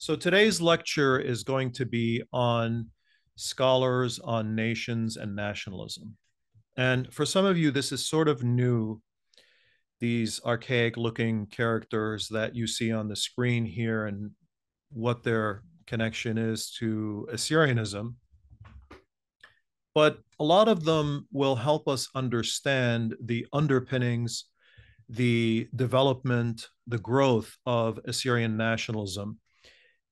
So today's lecture is going to be on scholars on nations and nationalism. And for some of you, this is sort of new, these archaic looking characters that you see on the screen here and what their connection is to Assyrianism. But a lot of them will help us understand the underpinnings, the development, the growth of Assyrian nationalism.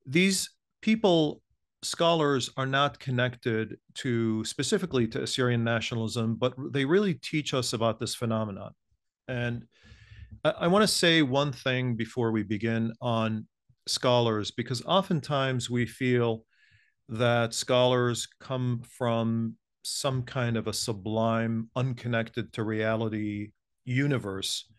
These people, scholars, are not connected to specifically to Assyrian nationalism, but they really teach us about this phenomenon. And I want to say one thing before we begin on scholars, because oftentimes we feel that scholars come from some kind of a sublime, unconnected to reality universe,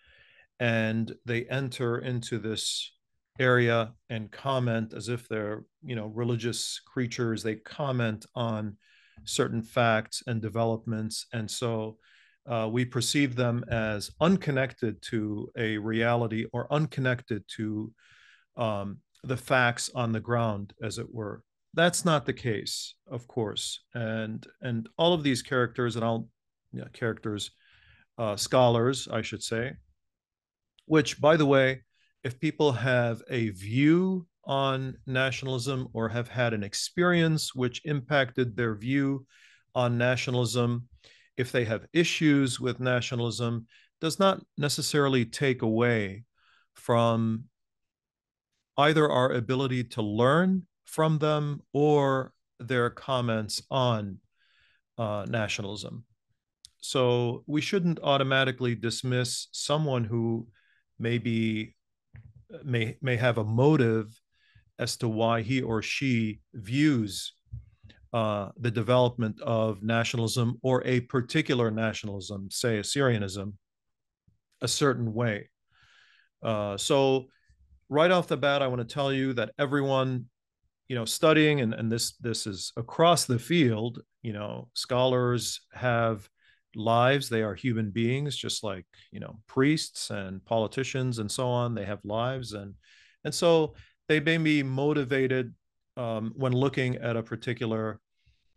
and they enter into this area and comment as if they're religious creatures. They comment on certain facts and developments, and so we perceive them as unconnected to a reality or unconnected to the facts on the ground, as it were. That's not the case, of course, and all of these characters and all characters, scholars, I should say, which, by the way, if people have a view on nationalism or have had an experience which impacted their view on nationalism, if they have issues with nationalism, does not necessarily take away from either our ability to learn from them or their comments on nationalism. So we shouldn't automatically dismiss someone who maybe may have a motive as to why he or she views the development of nationalism or a particular nationalism, say Assyrianism, a certain way. So right off the bat, I want to tell you that everyone, studying, and this is across the field, scholars have lives. They are human beings, just like, priests and politicians and so on. They have lives, and so they may be motivated when looking at a particular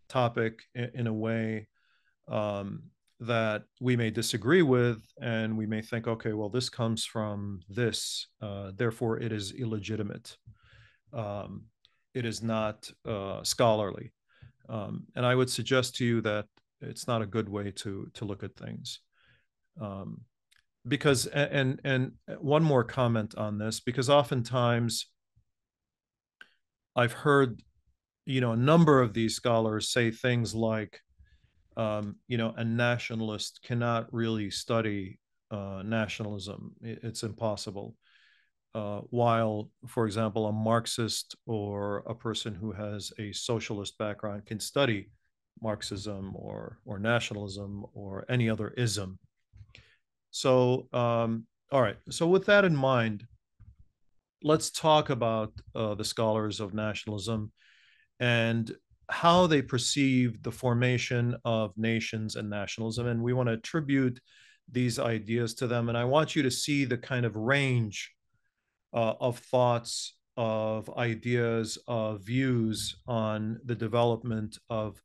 topic in a way that we may disagree with, and we may think, okay, well, this comes from this, therefore it is illegitimate. It is not scholarly. And I would suggest to you that it's not a good way to look at things. Because, and one more comment on this, because oftentimes I've heard, a number of these scholars say things like, a nationalist cannot really study nationalism. It's impossible. While, for example, a Marxist or a person who has a socialist background can study Marxism or nationalism or any other ism. So, all right. So, with that in mind, let's talk about the scholars of nationalism and how they perceive the formation of nations and nationalism. And we want to attribute these ideas to them. And I want you to see the kind of range of thoughts, of ideas, of views on the development of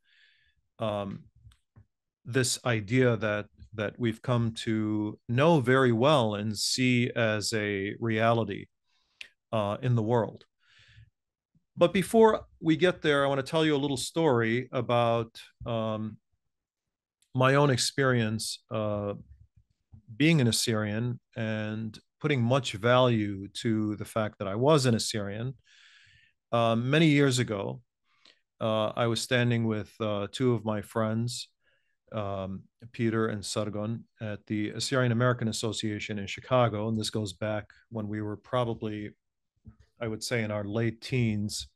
this idea that we've come to know very well and see as a reality in the world. But before we get there, I want to tell you a little story about my own experience being an Assyrian and putting much value to the fact that I was an Assyrian. Many years ago, I was standing with two of my friends, Peter and Sargon, at the Assyrian American Association in Chicago. And this goes back when we were probably, I would say, in our late teens.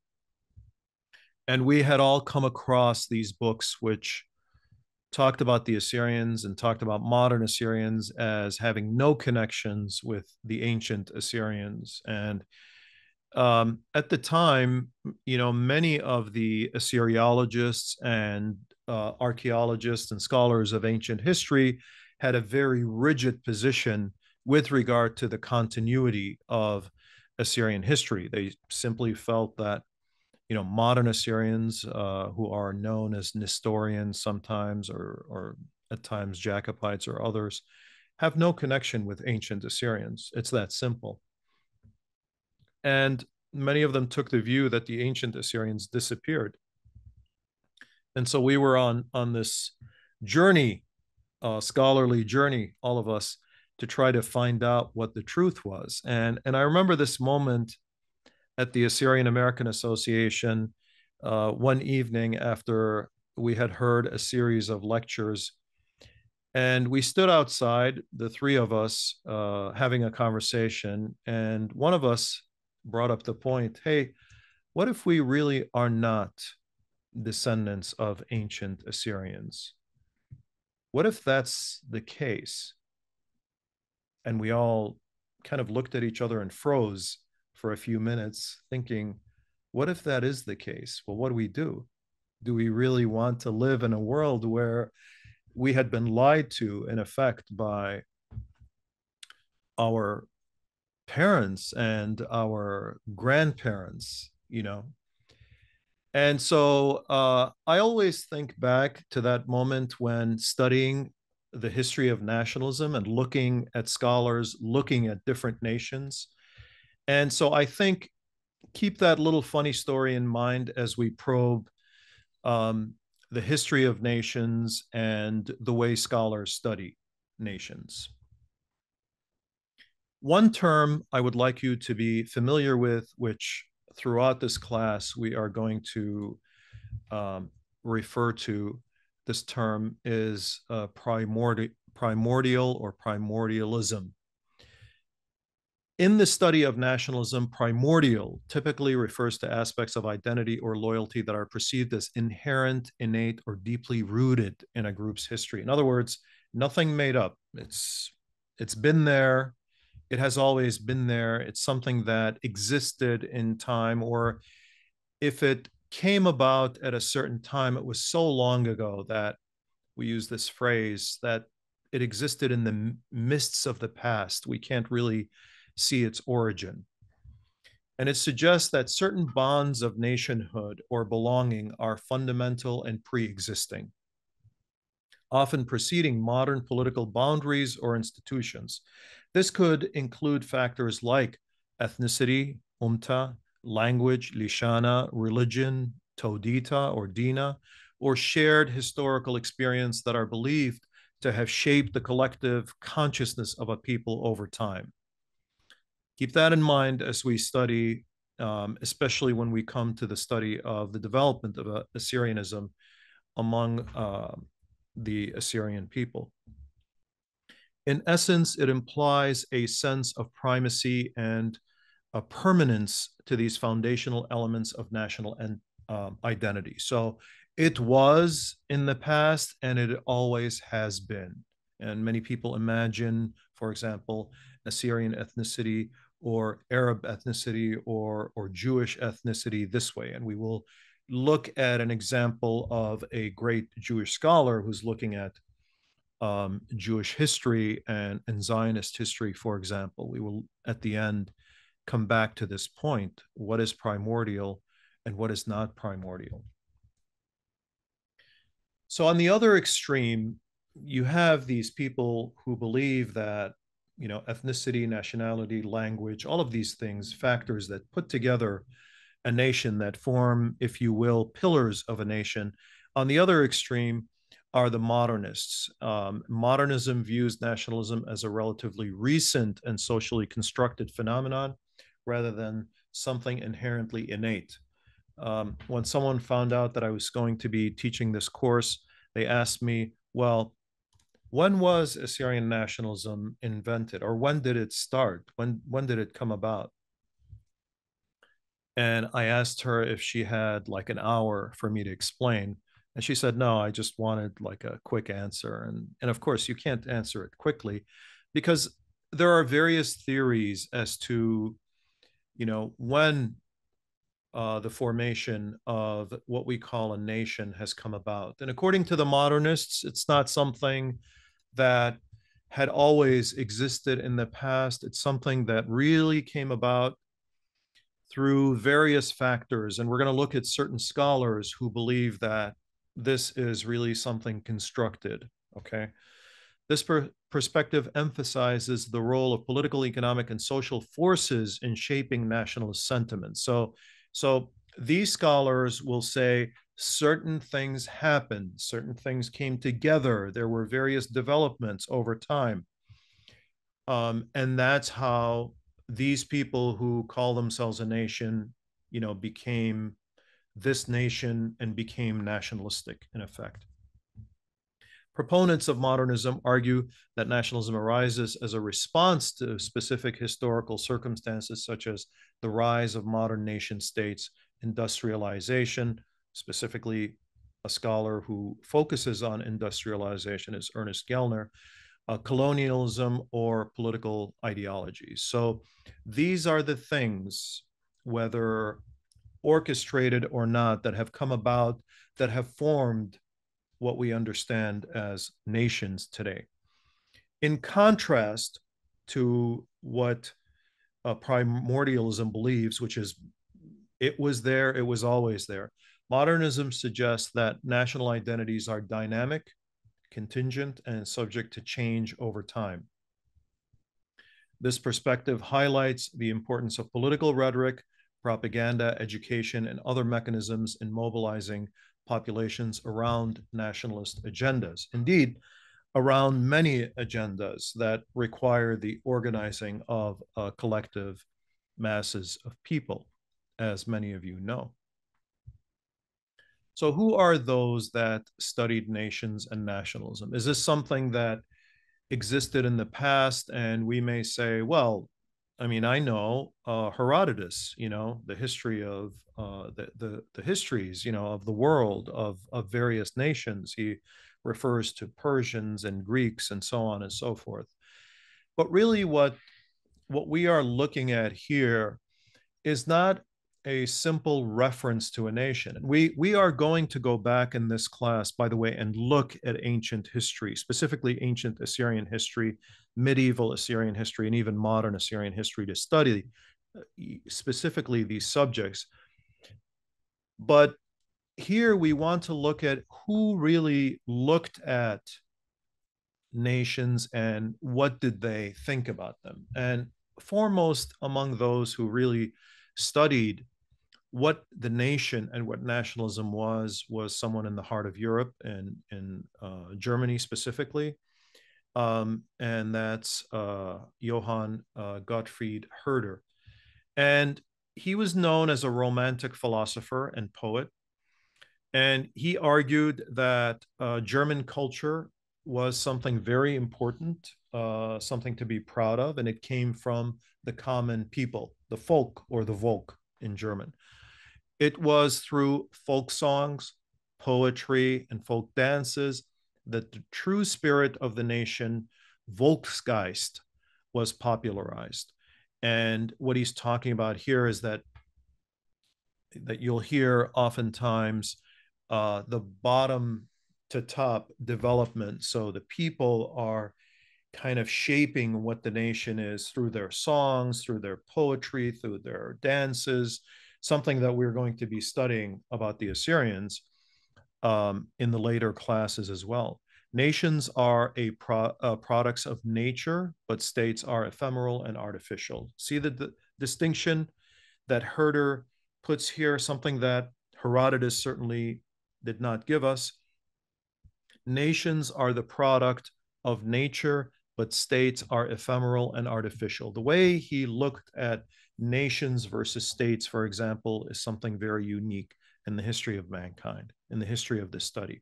And we had all come across these books which talked about the Assyrians and talked about modern Assyrians as having no connections with the ancient Assyrians. And at the time, many of the Assyriologists and archaeologists and scholars of ancient history had a very rigid position with regard to the continuity of Assyrian history. They simply felt that, modern Assyrians, who are known as Nestorians sometimes, or at times Jacobites or others, have no connection with ancient Assyrians. It's that simple. And many of them took the view that the ancient Assyrians disappeared. And so we were on this journey, scholarly journey, all of us, to try to find out what the truth was. And I remember this moment at the Assyrian American Association one evening after we had heard a series of lectures. And we stood outside, the three of us, having a conversation. And one of us brought up the point, hey, what if we really are not descendants of ancient Assyrians? What if that's the case? And we all kind of looked at each other and froze for a few minutes, thinking, what if that is the case? Well, what do we do? Do we really want to live in a world where we had been lied to, in effect, by our parents and our grandparents, And so I always think back to that moment when studying the history of nationalism and looking at scholars, looking at different nations. And so I think keep that little funny story in mind as we probe um, the history of nations and the way scholars study nations. One term I would like you to be familiar with, which throughout this class we are going to um, refer to, this term is primordial or primordialism. In the study of nationalism, primordial typically refers to aspects of identity or loyalty that are perceived as inherent, innate, or deeply rooted in a group's history. In other words, nothing made up. It's been there. It has always been there. It's something that existed in time, or if it came about at a certain time, it was so long ago that we use this phrase that it existed in the mists of the past. We can't really see its origin. And it suggests that certain bonds of nationhood or belonging are fundamental and pre existing, often preceding modern political boundaries or institutions. This could include factors like ethnicity, language, lishana, religion, todita or dina, or shared historical experience that are believed to have shaped the collective consciousness of a people over time. Keep that in mind as we study, especially when we come to the study of the development of Assyrianism among the Assyrian people. In essence, it implies a sense of primacy and a permanence to these foundational elements of national identity. So it was in the past and it always has been. And many people imagine, for example, Assyrian ethnicity or Arab ethnicity or Jewish ethnicity this way. And we will look at an example of a great Jewish scholar who's looking at Jewish history and Zionist history, for example. We will, at the end, come back to this point. What is primordial and what is not primordial? So on the other extreme, you have these people who believe that, ethnicity, nationality, language, all of these things, factors that put together a nation, that form, if you will, pillars of a nation. On the other extreme are the modernists. Modernism views nationalism as a relatively recent and socially constructed phenomenon rather than something inherently innate. When someone found out that I was going to be teaching this course, they asked me, well, when was Assyrian nationalism invented, or when did it start? When did it come about? And I asked her if she had like an hour for me to explain. And she said, no, I just wanted like a quick answer. And of course, you can't answer it quickly because there are various theories as to, when the formation of what we call a nation has come about. And according to the modernists, it's not something that had always existed in the past. It's something that really came about through various factors. And we're going to look at certain scholars who believe that this is really something constructed. Okay. This perspective emphasizes the role of political, economic, and social forces in shaping nationalist sentiments. So these scholars will say certain things happened, certain things came together, there were various developments over time. And that's how these people who call themselves a nation, became this nation and became nationalistic in effect. Proponents of modernism argue that nationalism arises as a response to specific historical circumstances, such as the rise of modern nation states, industrialization. Specifically, a scholar who focuses on industrialization is Ernest Gellner, colonialism, or political ideologies. So these are the things, whether orchestrated or not, that have come about, that have formed what we understand as nations today. In contrast to what primordialism believes, which is it was there, it was always there, modernism suggests that national identities are dynamic, contingent, and subject to change over time. This perspective highlights the importance of political rhetoric, propaganda, education, and other mechanisms in mobilizing populations around nationalist agendas. Indeed, around many agendas that require the organizing of collective masses of people, as many of you know. So, who are those that studied nations and nationalism? Is this something that existed in the past? And we may say, well, I mean, I know Herodotus, the history of the histories, of the world, of various nations. He refers to Persians and Greeks and so on and so forth. But really, what we are looking at here is not a simple reference to a nation. We are going to go back in this class, by the way, and look at ancient history, specifically ancient Assyrian history, medieval Assyrian history, and even modern Assyrian history, to study specifically these subjects. But here we want to look at who really looked at nations and what did they think about them. And foremost among those who really studied what the nation and what nationalism was someone in the heart of Europe and in Germany specifically. And that's Johann Gottfried Herder. And he was known as a romantic philosopher and poet. And he argued that German culture was something very important, something to be proud of, and it came from the common people, the folk or the Volk in German. It was through folk songs, poetry, and folk dances that the true spirit of the nation, Volksgeist, was popularized. And what he's talking about here is that you'll hear oftentimes the bottom to top development. So the people are kind of shaping what the nation is through their songs, through their poetry, through their dances, something that we're going to be studying about the Assyrians in the later classes as well. Nations are products of nature, but states are ephemeral and artificial. See the distinction that Herder puts here, something that Herodotus certainly did not give us. Nations are the product of nature, but states are ephemeral and artificial. The way he looked at nations versus states, for example, is something very unique in the history of mankind, in the history of this study.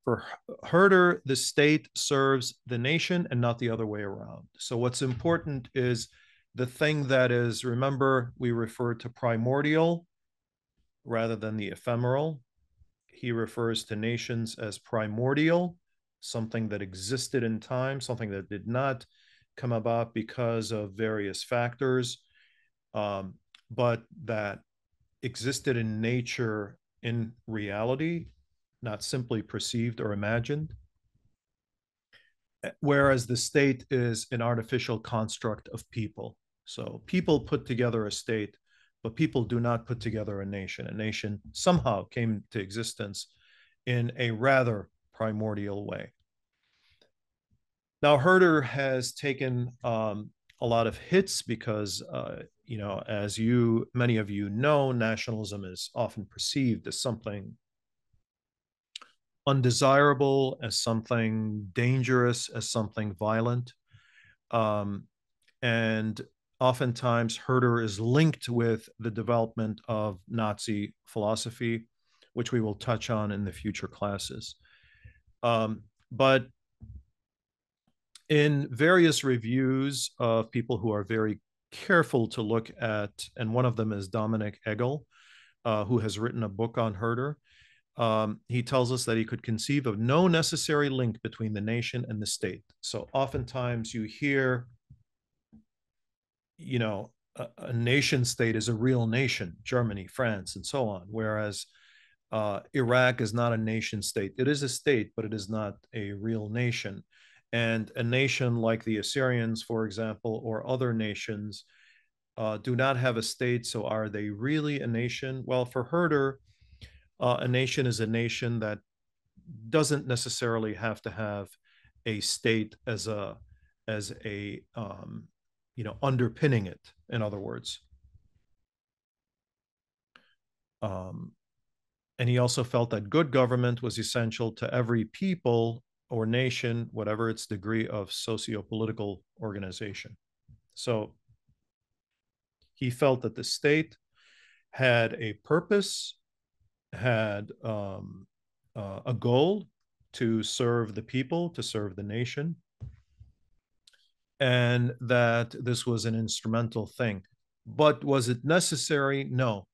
For Herder, the state serves the nation and not the other way around. So what's important is the thing that is, remember, we refer to primordial rather than the ephemeral. He refers to nations as primordial, something that existed in time, something that did not come about because of various factors, but that existed in nature in reality, not simply perceived or imagined. Whereas the state is an artificial construct of people. So people put together a state but people do not put together a nation. A nation somehow came to existence in a rather primordial way. Now, Herder has taken a lot of hits because, as many of you know, nationalism is often perceived as something undesirable, as something dangerous, as something violent. Um, and oftentimes, Herder is linked with the development of Nazi philosophy, which we will touch on in the future classes. But in various reviews of people who are very careful to look at, and one of them is Dominic Egel, who has written a book on Herder. He tells us that he could conceive of no necessary link between the nation and the state. So oftentimes you hear, a nation state is a real nation, Germany, France, and so on, whereas Iraq is not a nation state. It is a state, but it is not a real nation. And a nation like the Assyrians, for example, or other nations do not have a state. So are they really a nation? Well, for Herder, a nation is a nation that doesn't necessarily have to have a state as a underpinning it. In other words, and he also felt that good government was essential to every people or nation, whatever its degree of socio-political organization. So he felt that the state had a purpose, had a goal to serve the people, to serve the nation, and that this was an instrumental thing. But was it necessary? No.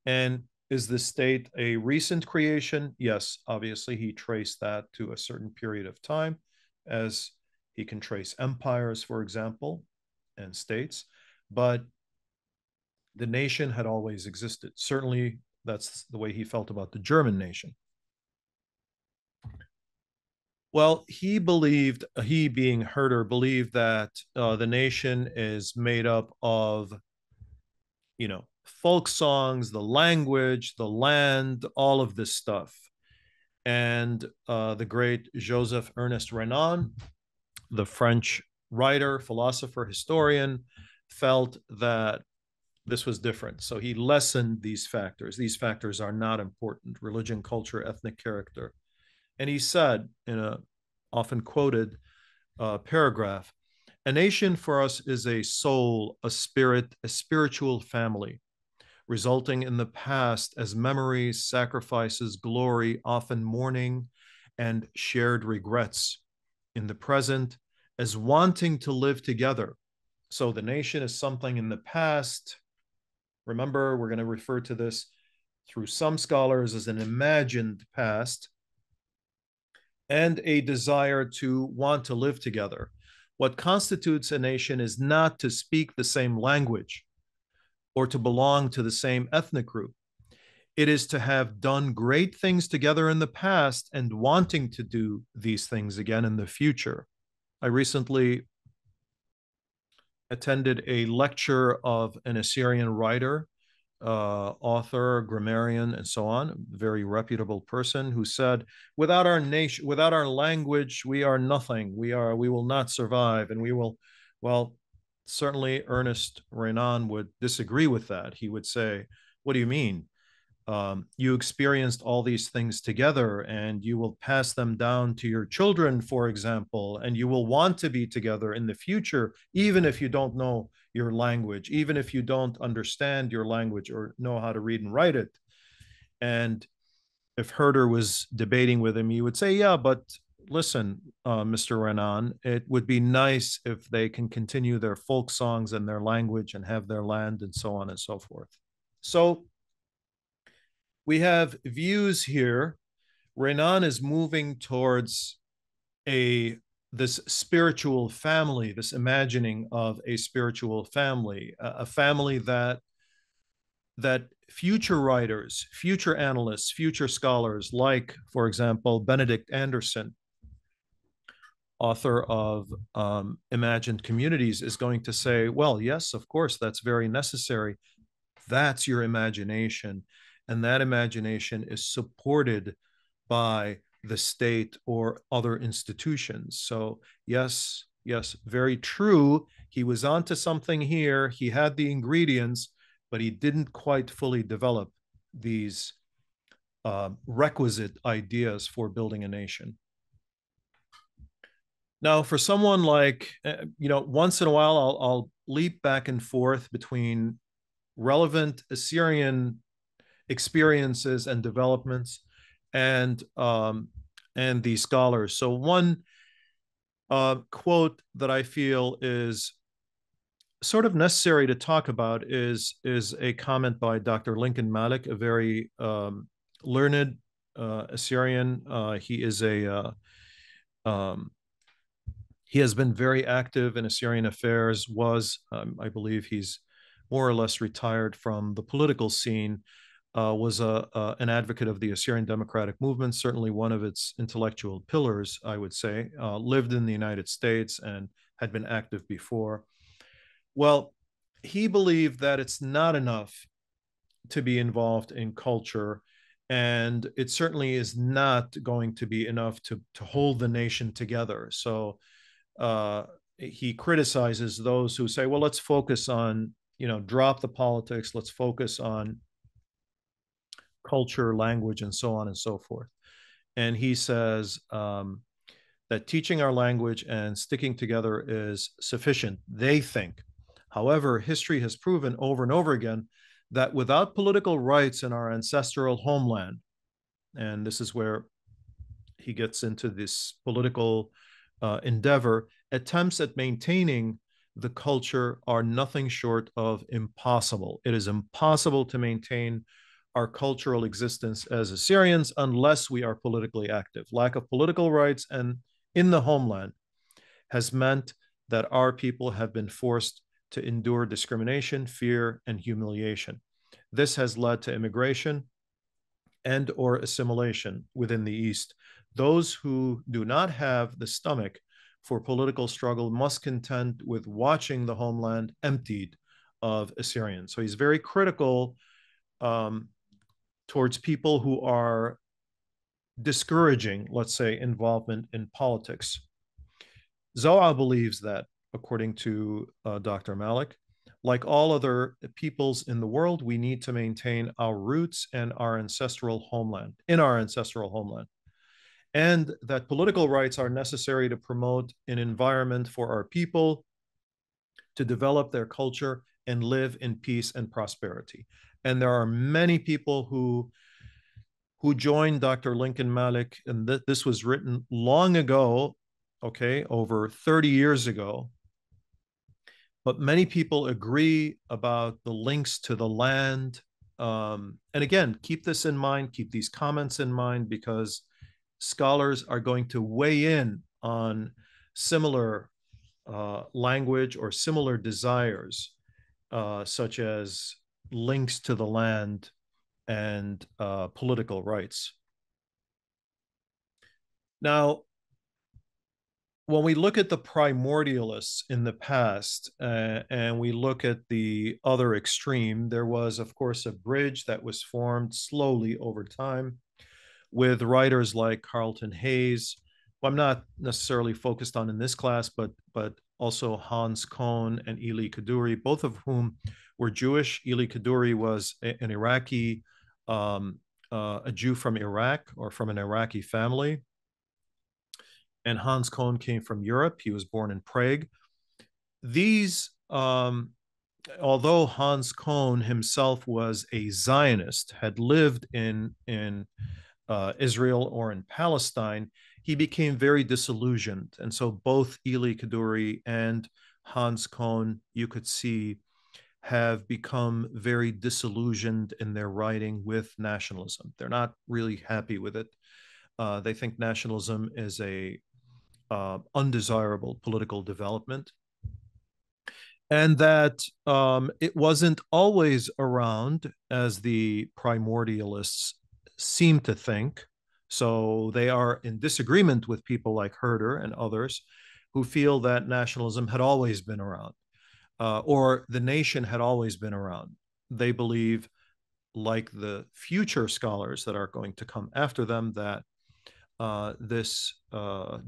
And is the state a recent creation? Yes, obviously, he traced that to a certain period of time, as he can trace empires, for example, and states. But the nation had always existed. Certainly, that's the way he felt about the German nation. Well, he being Herder, believed that the nation is made up of, folk songs, the language, the land, all of this stuff. And the great Joseph Ernest Renan, the French writer, philosopher, historian, felt that this was different. So he lessened these factors. These factors are not important: religion, culture, ethnic character. And he said in a often quoted paragraph, a nation for us is a soul, a spirit, a spiritual family, resulting in the past as memories, sacrifices, glory, often mourning, and shared regrets. In the present, as wanting to live together. So the nation is something in the past. Remember, we're going to refer to this through some scholars as an imagined past, and a desire to want to live together. What constitutes a nation is not to speak the same language or to belong to the same ethnic group. It is to have done great things together in the past and wanting to do these things again in the future. I recently attended a lecture of an Assyrian writer, author, grammarian, and so on, very reputable person, who said, without our nation, without our language, we are nothing. We will not survive. And we will, well, certainly Ernest Renan would disagree with that. He would say, what do you mean? You experienced all these things together, and you will pass them down to your children, for example, and you will want to be together in the future, even if you don't know your language, even if you don't understand your language or know how to read and write it. And if Herder was debating with him, he would say, yeah, but listen, Mr. Renan, it would be nice if they can continue their folk songs and their language and have their land and so on and so forth. So we have views here. Renan is moving towards this spiritual family, this imagining of a spiritual family, a family that future writers, future analysts, future scholars, like, for example, Benedict Anderson, author of Imagined Communities, is going to say, well, yes, of course, that's very necessary That's your imagination. And that imagination is supported by the state or other institutions. So, yes, yes, very true. He was onto something here. He had the ingredients, but he didn't quite fully develop these requisite ideas for building a nation. Now, for someone like, once in a while, I'll leap back and forth between relevant Assyrian experiences and developments and these scholars. So one quote that I feel is sort of necessary to talk about is a comment by Dr. Lincoln Malik, a very learned Assyrian. Um, he has been very active in Assyrian affairs. I believe, he's more or less retired from the political scene. Was an advocate of the Assyrian Democratic Movement, certainly one of its intellectual pillars, I would say. Lived in the United States and had been active before. Well, he believed that it's not enough to be involved in culture, and it certainly is not going to be enough to hold the nation together. So uh, he criticizes those who say, well, let's focus on, drop the politics, let's focus on culture, language, and so on and so forth. And he says that teaching our language and sticking together is sufficient, they think. However, history has proven over and over again that without political rights in our ancestral homeland, and this is where he gets into this political endeavor, attempts at maintaining the culture are nothing short of impossible. It is impossible to maintain our cultural existence as Assyrians unless we are politically active. Lack of political rights and in the homeland has meant that our people have been forced to endure discrimination, fear, and humiliation. This has led to immigration and or assimilation within the East. Those who do not have the stomach for political struggle must contend with watching the homeland emptied of Assyrians. So he's very critical um, towards people who are discouraging, let's say, involvement in politics. Zoa believes that, according to Dr. Malik, like all other peoples in the world, we need to maintain our roots and our ancestral homeland, in our ancestral homeland, and that political rights are necessary to promote an environment for our people to develop their culture and live in peace and prosperity. And there are many people who joined Dr. Lincoln Malik, and this was written long ago, okay, over 30 years ago. But many people agree about the links to the land. And again, keep this in mind, keep these comments in mind, because scholars are going to weigh in on similar language or similar desires, such as links to the land and political rights. Now, when we look at the primordialists in the past and we look at the other extreme, there was, of course, a bridge that was formed slowly over time with writers like Carlton Hayes, who I'm not necessarily focused on in this class, but also Hans Kohn and Eli Kaduri, both of whom were Jewish. Eli Kaduri was an Iraqi, a Jew from Iraq or from an Iraqi family. And Hans Kohn came from Europe. He was born in Prague. These, although Hans Kohn himself was a Zionist, had lived in Israel or in Palestine, he became very disillusioned. And so both Eli Kaduri and Hans Kohn, you could see, have become very disillusioned in their writing with nationalism. They're not really happy with it. They think nationalism is a undesirable political development, and that it wasn't always around as the primordialists seem to think. So they are in disagreement with people like Herder and others who feel that nationalism had always been around, or the nation had always been around. they believe, like the future scholars that are going to come after them, that this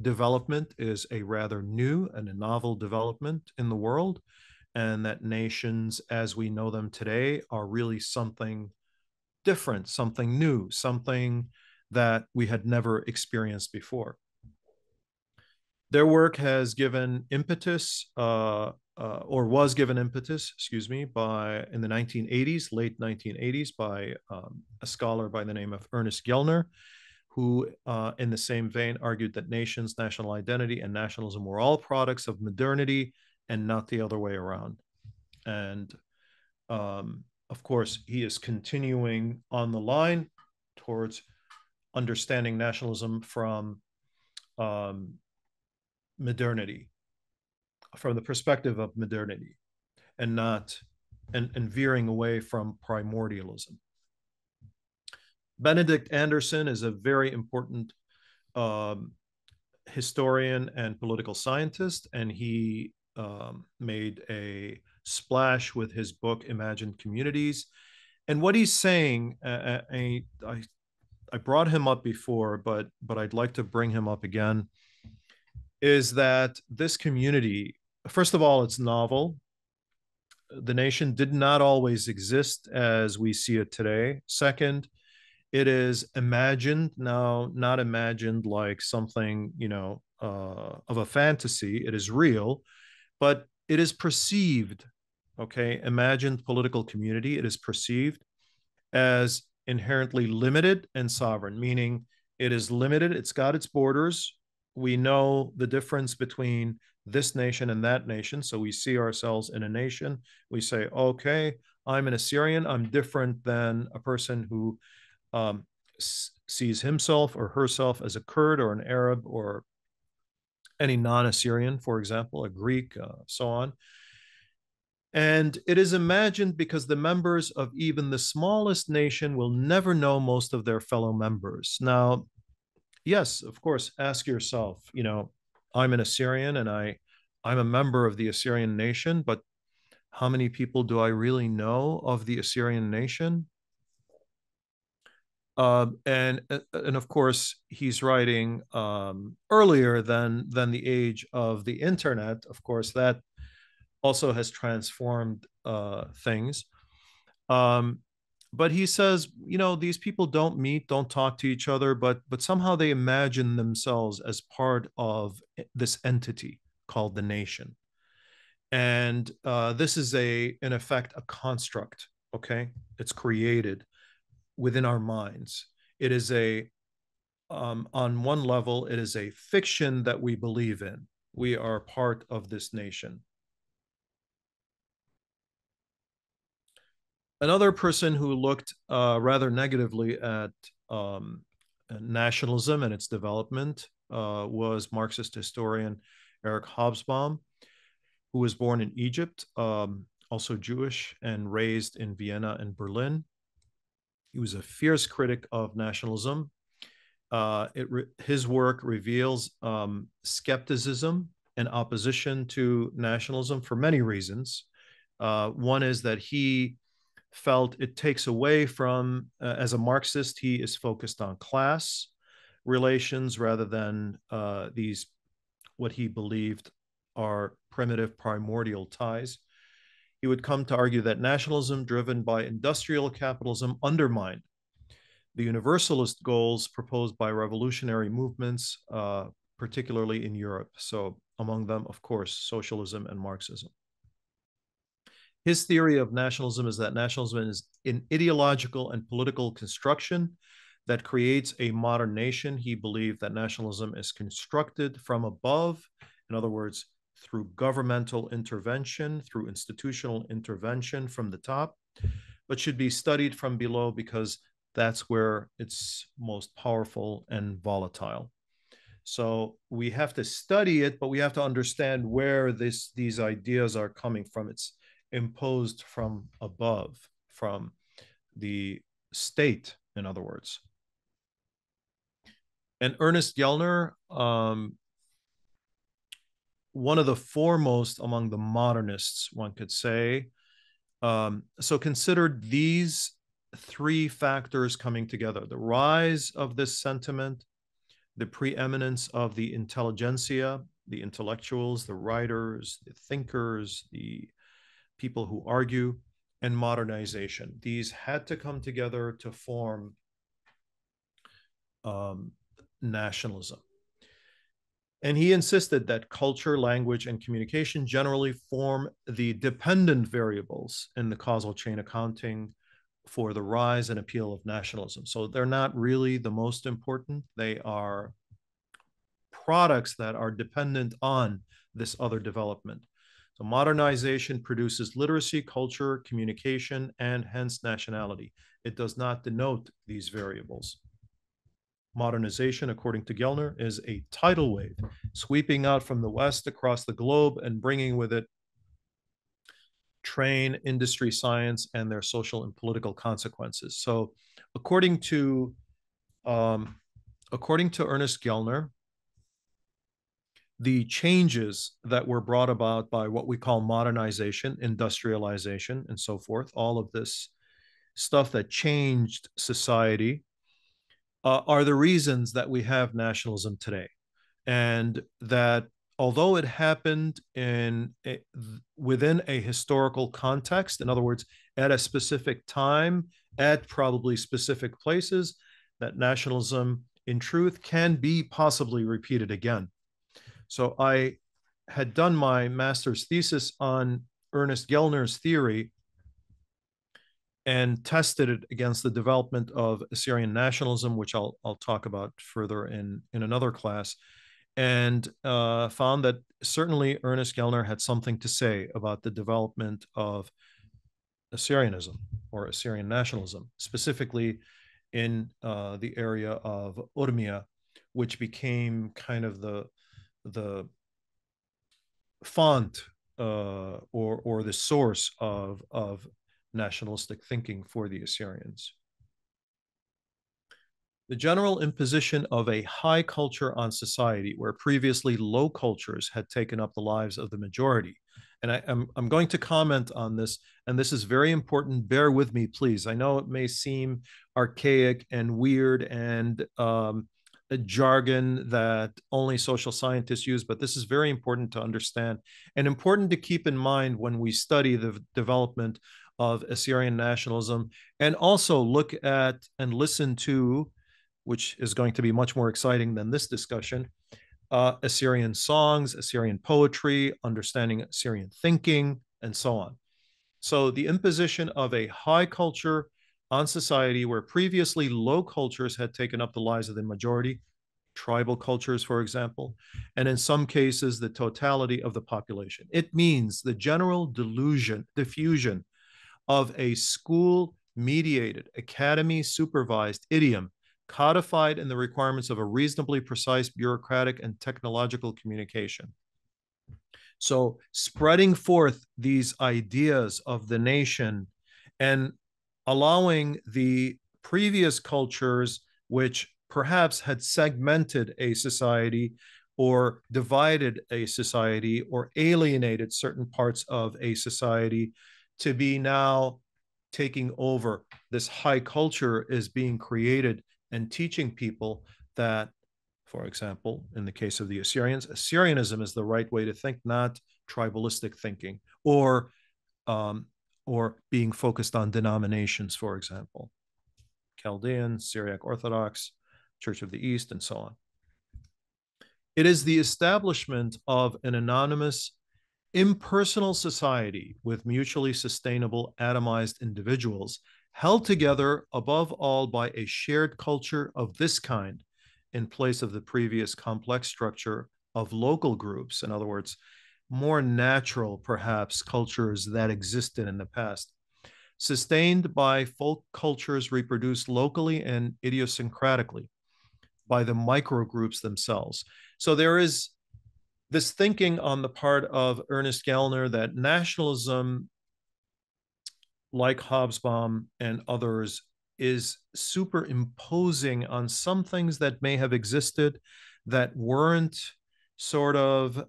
development is a rather new and a novel development in the world, and that nations as we know them today are really something different, something new, something that we had never experienced before. Their work has given impetus, or was given impetus, excuse me, by in the 1980s, late 1980s, by a scholar by the name of Ernest Gellner, who, in the same vein, argued that nations, national identity, and nationalism were all products of modernity and not the other way around. And of course, he is continuing on the line towards understanding nationalism from um, modernity, from the perspective of modernity, and not and veering away from primordialism. Benedict Anderson is a very important um, historian and political scientist, and he made a splash with his book Imagined Communities. And what he's saying, I brought him up before, but I'd like to bring him up again, is that this community, first of all, it's novel. The nation did not always exist as we see it today. Second, it is imagined, now not imagined like something, of a fantasy. It is real, but it is perceived. Okay, imagined political community, it is perceived as inherently limited and sovereign, meaning it is limited, it's got its borders. We know the difference between this nation and that nation. So we see ourselves in a nation. We say, okay, I'm an Assyrian. I'm different than a person who sees himself or herself as a Kurd or an Arab or any non-Assyrian, for example, a Greek, so on. And it is imagined because the members of even the smallest nation will never know most of their fellow members. Now, yes, of course, ask yourself, I'm an Assyrian and I'm a member of the Assyrian nation, but how many people do I really know of the Assyrian nation? And of course, he's writing earlier than the age of the internet. Of course, that also has transformed things. Um, but he says, these people don't meet, don't talk to each other, but somehow they imagine themselves as part of this entity called the nation. And this is in effect, a construct. Okay, it's created within our minds. It is on one level, it is a fiction that we believe in. We are part of this nation. Another person who looked rather negatively at nationalism and its development was Marxist historian Eric Hobsbawm, who was born in Egypt, also Jewish, and raised in Vienna and Berlin. He was a fierce critic of nationalism. His work reveals skepticism and opposition to nationalism for many reasons. One is that he felt it takes away from, as a Marxist, he is focused on class relations rather than these, what he believed are primitive primordial ties. He would come to argue that nationalism driven by industrial capitalism undermined the universalist goals proposed by revolutionary movements, particularly in Europe. So among them, of course, socialism and Marxism. His theory of nationalism is that nationalism is an ideological and political construction that creates a modern nation. He believed that nationalism is constructed from above, in other words, through governmental intervention, through institutional intervention from the top, but should be studied from below because that's where it's most powerful and volatile. So we have to study it, but we have to understand where these ideas are coming from. It's imposed from above, from the state, in other words. And Ernest Gellner, one of the foremost among the modernists, one could say, So consider these three factors coming together: the rise of this sentiment, the preeminence of the intelligentsia, the intellectuals, the writers, the thinkers, the people who argue, and modernization. These had to come together to form um, nationalism. And he insisted that culture, language, and communication generally form the dependent variables in the causal chain accounting for the rise and appeal of nationalism. So they're not really the most important. They are products that are dependent on this other development. So modernization produces literacy, culture, communication, and hence nationality. It does not denote these variables. Modernization, according to Gellner, is a tidal wave sweeping out from the West across the globe and bringing with it train, industry, science, and their social and political consequences. So, according to um, according to Ernest Gellner, the changes that were brought about by what we call modernization, industrialization, and so forth, all of this stuff that changed society, are the reasons that we have nationalism today. And that although it happened within a historical context, in other words, at a specific time, at probably specific places, that nationalism in truth can be possibly repeated again. So I had done my master's thesis on Ernest Gellner's theory and tested it against the development of Assyrian nationalism, which I'll talk about further in another class, and found that certainly Ernest Gellner had something to say about the development of Assyrianism or Assyrian nationalism, specifically in the area of Urmia, which became kind of the font or the source of nationalistic thinking for the Assyrians. The general imposition of a high culture on society where previously low cultures had taken up the lives of the majority. And I'm going to comment on this, and this is very important. Bear with me, please. I know it may seem archaic and weird and a jargon that only social scientists use, but this is very important to understand and important to keep in mind when we study the development of Assyrian nationalism and also look at and listen to, which is going to be much more exciting than this discussion, Assyrian songs, Assyrian poetry, understanding Assyrian thinking, and so on. So the imposition of a high culture on society where previously low cultures had taken up the lives of the majority, tribal cultures, for example, and in some cases, the totality of the population. It means the general diffusion of a school mediated, academy supervised idiom codified in the requirements of a reasonably precise bureaucratic and technological communication. So spreading forth these ideas of the nation and allowing the previous cultures, which perhaps had segmented a society or divided a society or alienated certain parts of a society, to be now taking over. This high culture is being created and teaching people that, for example, in the case of the Assyrians, Assyrianism is the right way to think, not tribalistic thinking um, or being focused on denominations, for example, Chaldean, Syriac Orthodox, Church of the East, and so on. It is the establishment of an anonymous, impersonal society with mutually sustainable, atomized individuals held together above all by a shared culture of this kind in place of the previous complex structure of local groups. In other words, more natural, perhaps, cultures that existed in the past, sustained by folk cultures reproduced locally and idiosyncratically by the microgroups themselves. So there is this thinking on the part of Ernest Gellner that nationalism, like Hobsbawm and others, is superimposing on some things that may have existed that weren't sort of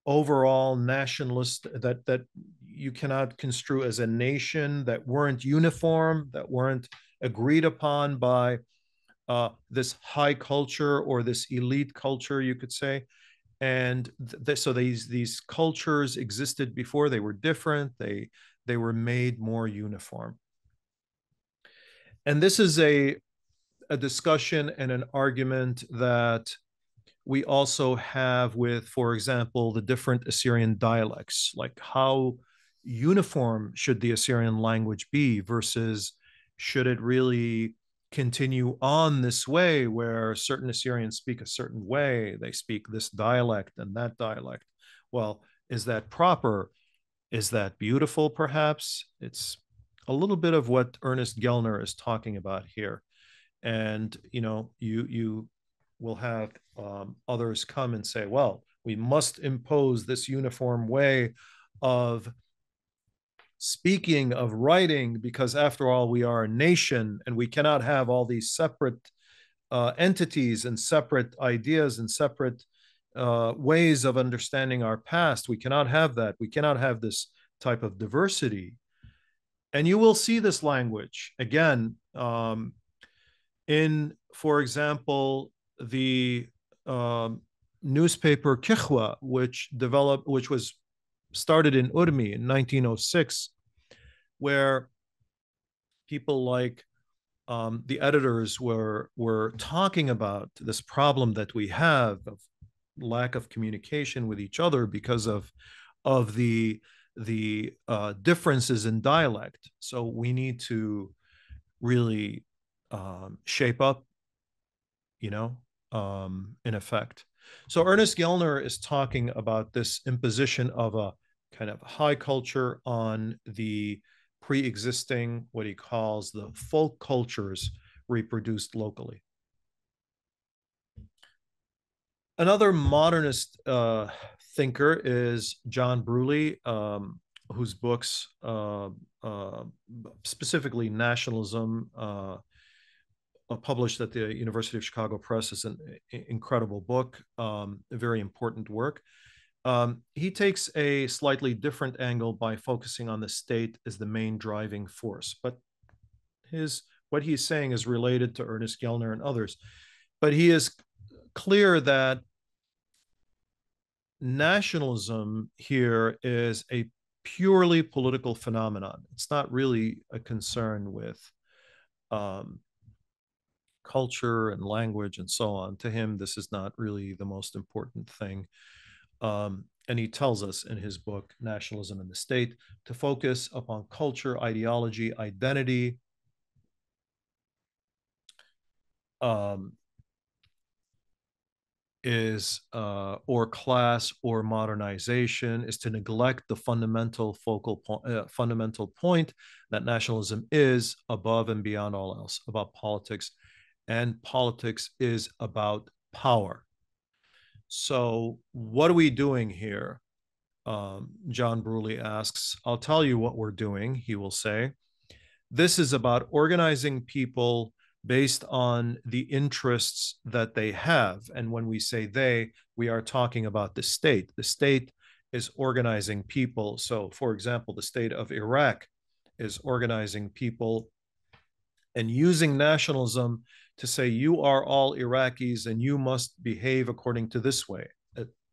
overall nationalist that you cannot construe as a nation, that weren't uniform, that weren't agreed upon by this high culture or this elite culture, you could say. And so these cultures existed before. They were different. They were made more uniform. And this is a discussion and an argument that we also have with, for example, the different Assyrian dialects, like how uniform should the Assyrian language be versus should it really continue on this way where certain Assyrians speak a certain way, they speak this dialect and that dialect. Well, is that proper? Is that beautiful, perhaps? It's a little bit of what Ernest Gellner is talking about here. And you will have others come and say, well, we must impose this uniform way of speaking, of writing, because after all, we are a nation and we cannot have all these separate entities and separate ideas and separate ways of understanding our past. We cannot have that. We cannot have this type of diversity. And you will see this language again in, for example, the newspaper Kichwa, which was started in Urmi in 1906, where people like the editors were talking about this problem that we have of lack of communication with each other because of the differences in dialect. So we need to really shape up, in effect. So Ernest Gellner is talking about this imposition of a kind of high culture on the pre-existing, what he calls the folk cultures reproduced locally. Another modernist thinker is John Bruley, whose books, specifically Nationalism, published at the University of Chicago Press, is an incredible book, a very important work. He takes a slightly different angle by focusing on the state as the main driving force, but what he's saying is related to Ernest Gellner and others. But he is clear that nationalism here is a purely political phenomenon. It's not really a concern with culture and language and so on. To him, this is not really the most important thing. And he tells us in his book, Nationalism and the State, to focus upon culture, ideology, identity, or class or modernization, is to neglect the fundamental point that nationalism is above and beyond all else, about politics, and politics is about power. So what are we doing here? John Bruley asks. I'll tell you what we're doing, he will say. This is about organizing people based on the interests that they have. And when we say they, we are talking about the state. The state is organizing people. So, for example, the state of Iraq is organizing people and using nationalism to say, you are all Iraqis and you must behave according to this way,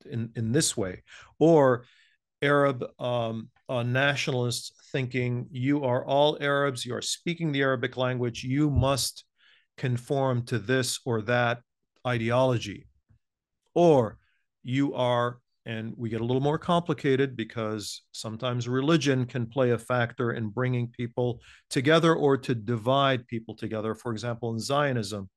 in this way. Or Arab nationalists thinking, you are all Arabs, you are speaking the Arabic language, you must conform to this or that ideology. Or you are, and we get a little more complicated because sometimes religion can play a factor in bringing people together or to divide people together. For example, in Zionism,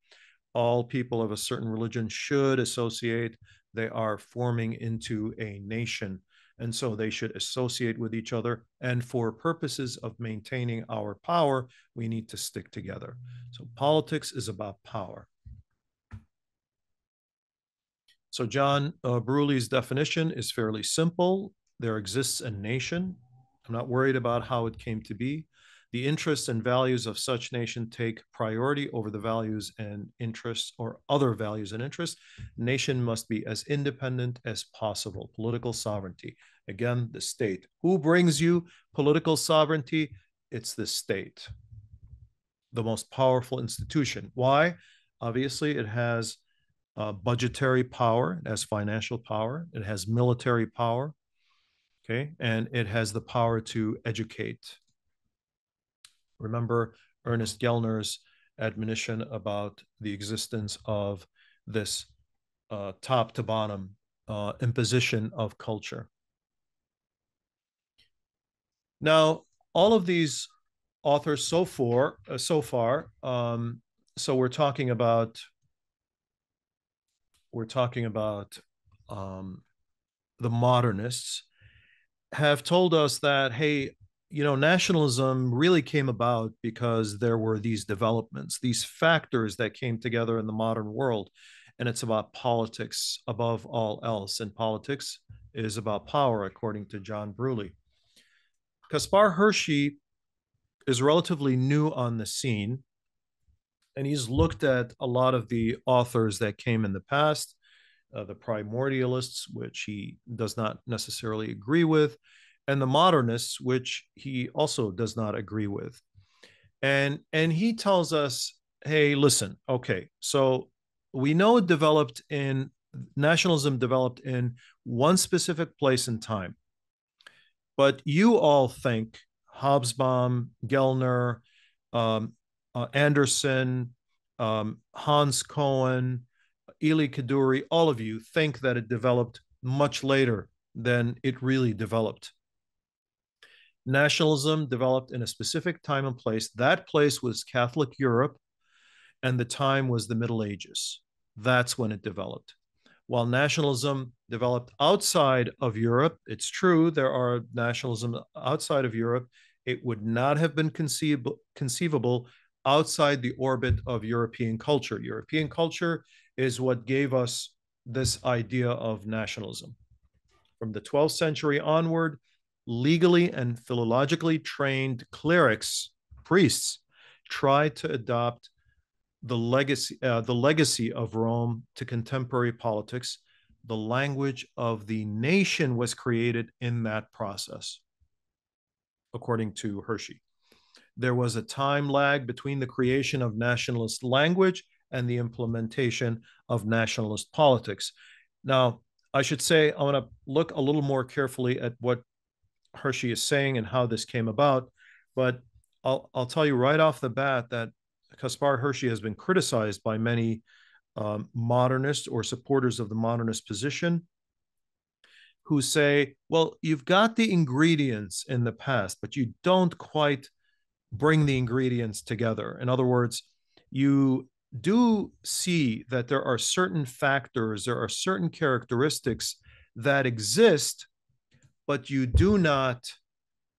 all people of a certain religion should associate. They are forming into a nation. And so they should associate with each other. And for purposes of maintaining our power, we need to stick together. So politics is about power. So John Bruley's definition is fairly simple. There exists a nation. I'm not worried about how it came to be. The interests and values of such nation take priority over the values and interests or other values and interests. Nation must be as independent as possible. Political sovereignty. Again, the state. Who brings you political sovereignty? It's the state, the most powerful institution. Why? Obviously, it has budgetary power, it has financial power, it has military power, okay, and it has the power to educate. Remember Ernest Gellner's admonition about the existence of this top to bottom imposition of culture. Now, all of these authors so we're talking about the modernists have told us that, hey, nationalism really came about because there were these developments, these factors that came together in the modern world, and it's about politics above all else, and politics is about power, according to John Bruley. Kaspar Hershey is relatively new on the scene, and he's looked at a lot of the authors that came in the past, the primordialists, which he does not necessarily agree with, and the modernists, which he also does not agree with. And he tells us, hey, listen, okay, so we know nationalism developed in one specific place and time, but you all think Hobsbawm, Gellner, um, Anderson, Hans Cohen, Eli Kaduri, all of you think that it developed much later than it really developed. Nationalism developed in a specific time and place. That place was Catholic Europe, and the time was the Middle Ages. That's when it developed. While nationalism developed outside of Europe, it's true, there are nationalism outside of Europe. It would not have been conceivable outside the orbit of European culture. European culture is what gave us this idea of nationalism. From the 12th century onward, legally and philologically trained clerics, priests, tried to adopt the legacy of Rome to contemporary politics. The language of the nation was created in that process, according to Hershey. There was a time lag between the creation of nationalist language and the implementation of nationalist politics. Now, I should say I want to look a little more carefully at what Hershey is saying and how this came about, but I'll tell you right off the bat that Kaspar Hershey has been criticized by many modernists or supporters of the modernist position who say, well, you've got the ingredients in the past, but you don't quite bring the ingredients together. In other words, you do see that there are certain factors, there are certain characteristics that exist, but you do not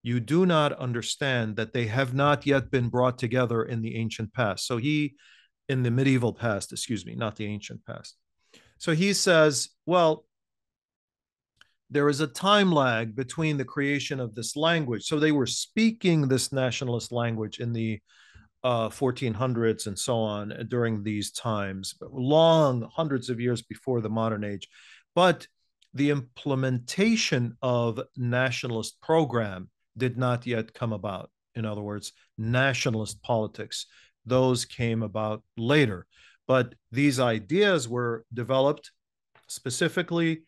understand that they have not yet been brought together in the ancient past. So in the medieval past, excuse me, not the ancient past. So he says, well, there is a time lag between the creation of this language. So they were speaking this nationalist language in the 1400s and so on during these times, long hundreds of years before the modern age. But the implementation of nationalist program did not yet come about. In other words, nationalist politics, those came about later. But these ideas were developed specifically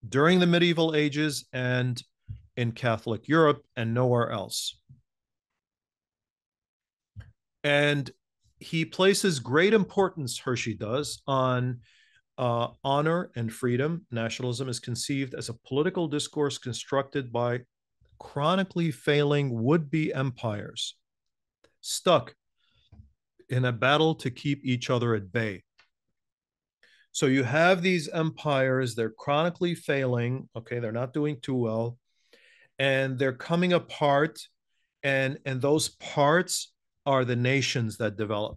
during the medieval ages and in Catholic Europe and nowhere else. And he places great importance, Hershey does, on honor and freedom. Nationalism is conceived as a political discourse constructed by chronically failing would-be empires stuck in a battle to keep each other at bay. So you have these empires, they're chronically failing, okay, they're not doing too well, and they're coming apart, and those parts are the nations that develop.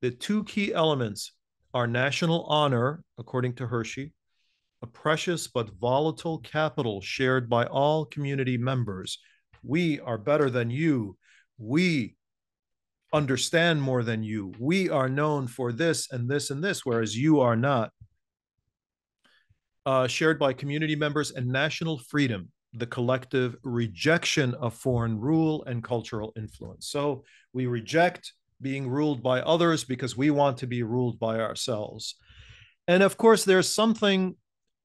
The two key elements are national honor, according to Hershey, a precious but volatile capital shared by all community members. We are better than you. We understand more than you. We are known for this and this and this, whereas you are not. Shared by community members, and national freedom, the collective rejection of foreign rule and cultural influence. So we reject being ruled by others because we want to be ruled by ourselves. And of course, there's something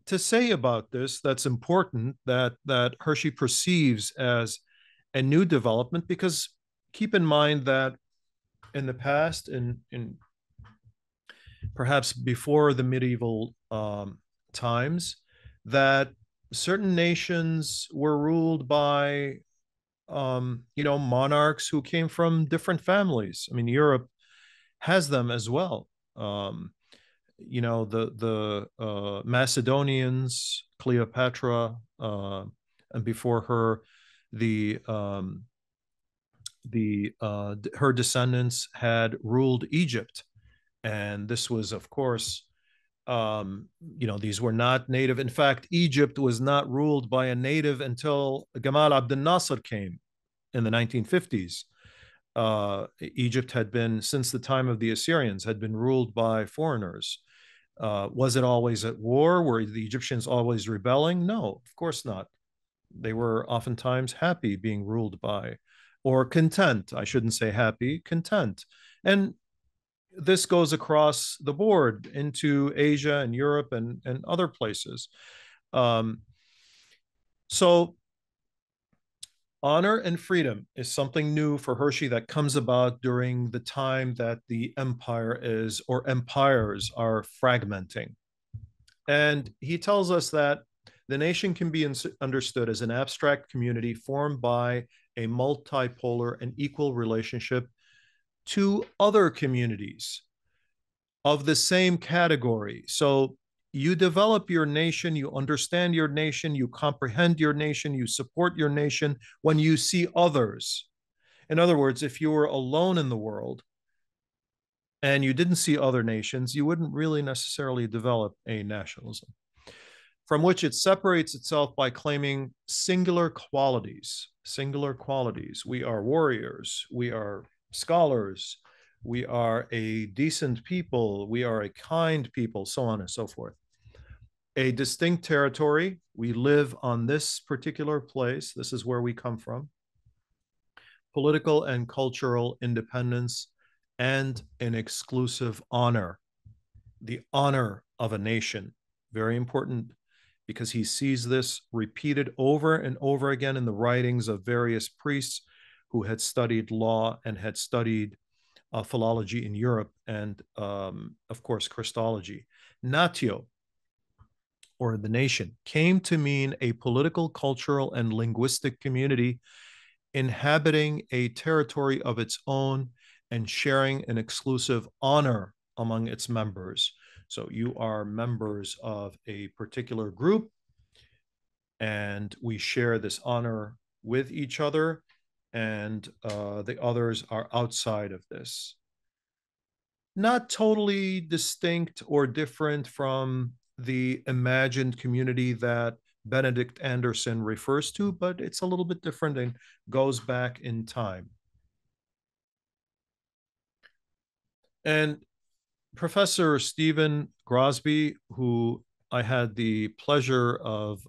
to say about this that's important, that Hershey perceives as a new development, because keep in mind that in the past, in perhaps before the medieval times, that certain nations were ruled by monarchs who came from different families. I mean, Europe has them as well. The Macedonians, Cleopatra, and before her, the her descendants had ruled Egypt, and this was, of course, these were not native. In fact, Egypt was not ruled by a native until Gamal Abdel Nasser came in the 1950s. Egypt had been, since the time of the Assyrians, had been ruled by foreigners. Was it always at war? Were the Egyptians always rebelling? No, of course not. They were oftentimes happy being ruled by, or content. I shouldn't say happy, content. And this goes across the board into Asia and Europe and other places. Um, so honor and freedom is something new for Hershey that comes about during the time that the empire is, or empires are, fragmenting. And he tells us that the nation can be understood as an abstract community formed by a multipolar and equal relationship to other communities of the same category. So you develop your nation, you understand your nation, you comprehend your nation, you support your nation when you see others. In other words, if you were alone in the world and you didn't see other nations, you wouldn't really necessarily develop a nationalism, from which it separates itself by claiming singular qualities. Singular qualities. We are warriors, we are scholars, we are a decent people, we are a kind people, so on and so forth. A distinct territory. We live on this particular place. This is where we come from. Political and cultural independence, and an exclusive honor. The honor of a nation. Very important, because he sees this repeated over and over again in the writings of various priests who had studied law and had studied philology in Europe, and of course, Christology. Natio, or the nation, came to mean a political, cultural, and linguistic community inhabiting a territory of its own and sharing an exclusive honor among its members. So you are members of a particular group, and we share this honor with each other, and the others are outside of this. Not totally distinct or different from the imagined community that Benedict Anderson refers to, but it's a little bit different and goes back in time. And Professor Stephen Grosby, who I had the pleasure of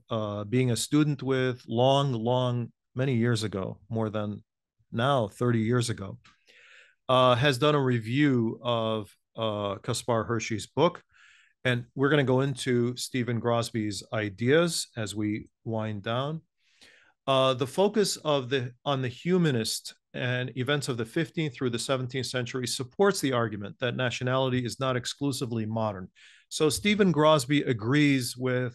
being a student with many years ago, more than now 30 years ago, has done a review of Kaspar Hershey's book. And we're going to go into Stephen Grosby's ideas as we wind down. The focus on the humanist and events of the 15th through the 17th century supports the argument that nationality is not exclusively modern. So Stephen Grosby agrees with,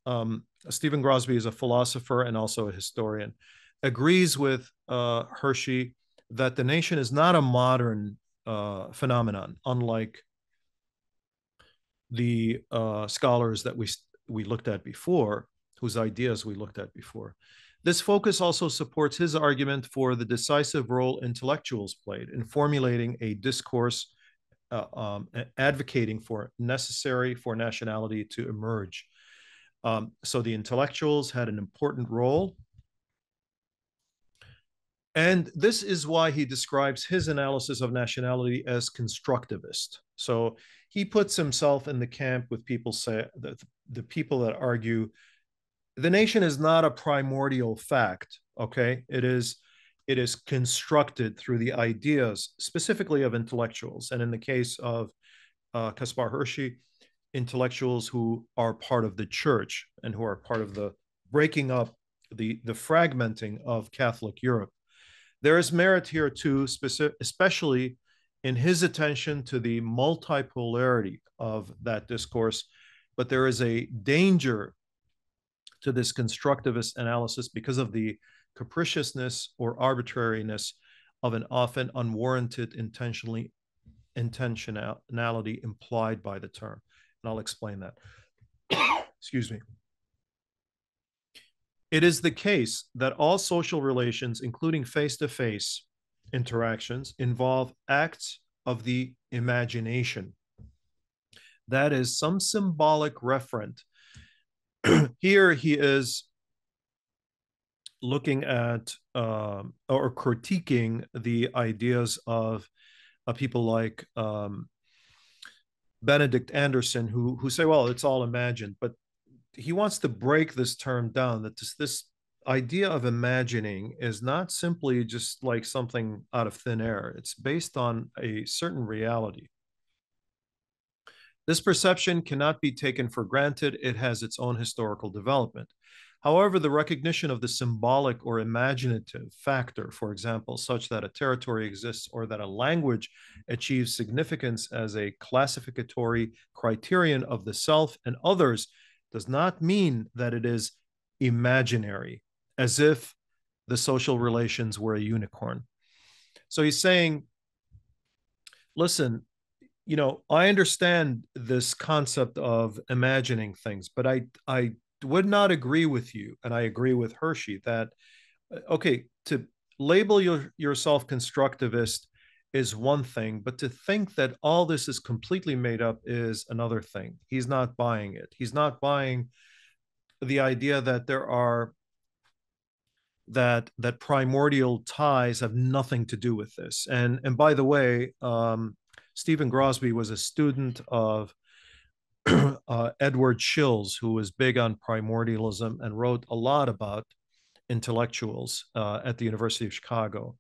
Stephen Grosby is a philosopher and also a historian, agrees with Hershey that the nation is not a modern phenomenon, unlike the scholars that we looked at before, whose ideas we looked at before. This focus also supports his argument for the decisive role intellectuals played in formulating a discourse advocating for necessary for nationality to emerge. So the intellectuals had an important role. And this is why he describes his analysis of nationality as constructivist. So he puts himself in the camp with people say the people that argue the nation is not a primordial fact. Okay, it is constructed through the ideas specifically of intellectuals, and in the case of Kaspar Hershey, intellectuals who are part of the church and who are part of the breaking up, the fragmenting of Catholic Europe. There is merit here too, especially in his attention to the multipolarity of that discourse. But there is a danger to this constructivist analysis because of the capriciousness or arbitrariness of an often unwarranted intentionality implied by the term. And I'll explain that. Excuse me. It is the case that all social relations, including face to face interactions, involve acts of the imagination. That is some symbolic referent. Here he is looking at or critiquing the ideas of people like Benedict Anderson, who say, well, it's all imagined, but he wants to break this term down, that this idea of imagining is not simply just like something out of thin air. It's based on a certain reality. This perception cannot be taken for granted. It has its own historical development. However, the recognition of the symbolic or imaginative factor, for example, such that a territory exists or that a language achieves significance as a classificatory criterion of the self and others, does not mean that it is imaginary, as if the social relations were a unicorn. So he's saying, listen, I understand this concept of imagining things, but I would not agree with you, and I agree with Hershey that okay, to label yourself constructivist is one thing, but to think that all this is completely made up is another thing. He's not buying it. He's not buying the idea that there are that primordial ties have nothing to do with this. And by the way, Stephen Grosby was a student of Edward Shills, who was big on primordialism and wrote a lot about intellectuals at the University of Chicago.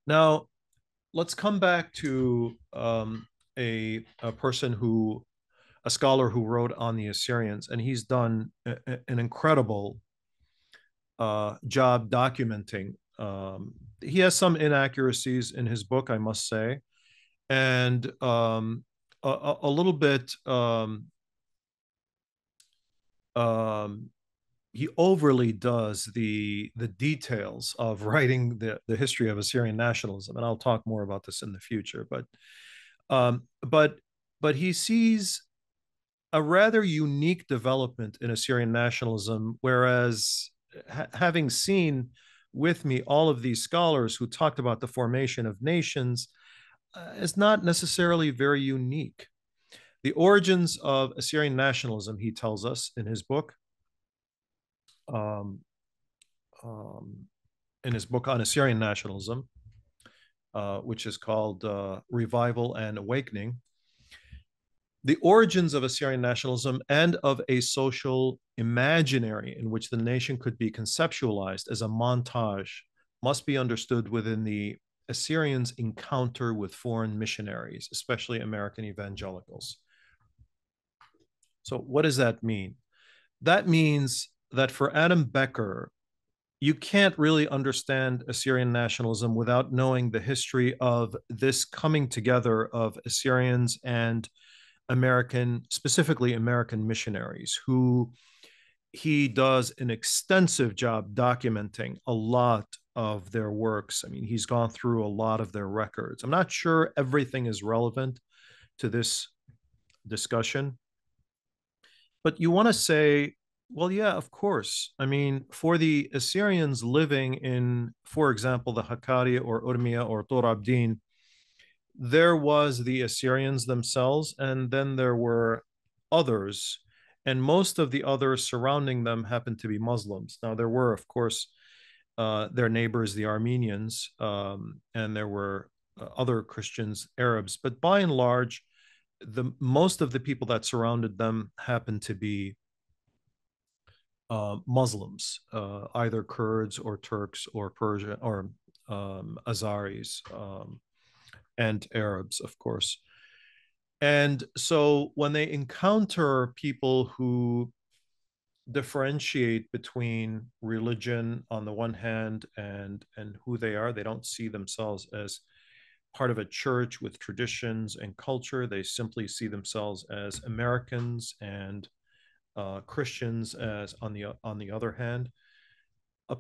Now, let's come back to a person a scholar who wrote on the Assyrians, and he's done an incredible job documenting. He has some inaccuracies in his book, I must say, and a little bit he overly does the details of writing the history of Assyrian nationalism, and I'll talk more about this in the future. Um, but but he sees a rather unique development in Assyrian nationalism, whereas having seen with me all of these scholars who talked about the formation of nations, is not necessarily very unique. The origins of Assyrian nationalism, he tells us in his book, um, um, on Assyrian nationalism, which is called Revival and Awakening. The origins of Assyrian nationalism and of a social imaginary in which the nation could be conceptualized as a montage must be understood within the Assyrians' encounter with foreign missionaries, especially American evangelicals. So, what does that mean? That means that for Adam Becker, you can't really understand Assyrian nationalism without knowing the history of this coming together of Assyrians and specifically American missionaries, who he does an extensive job documenting a lot of their works. I mean, he's gone through a lot of their records. I'm not sure everything is relevant to this discussion, but you want to say, well, yeah, of course. I mean, for the Assyrians living in, for example, the Hakkari or Urmia or Torabdin, there was the Assyrians themselves, and then there were others. and most of the others surrounding them happened to be Muslims. Now, there were, of course, their neighbors, the Armenians, and there were other Christians, Arabs, but by and large, the most of the people that surrounded them happened to be Muslims, either Kurds or Turks or Persian or Azaris, and Arabs, of course. And so when they encounter people who differentiate between religion on the one hand and who they are, they don't see themselves as part of a church with traditions and culture. They simply see themselves as Americans and Christians as on the other hand.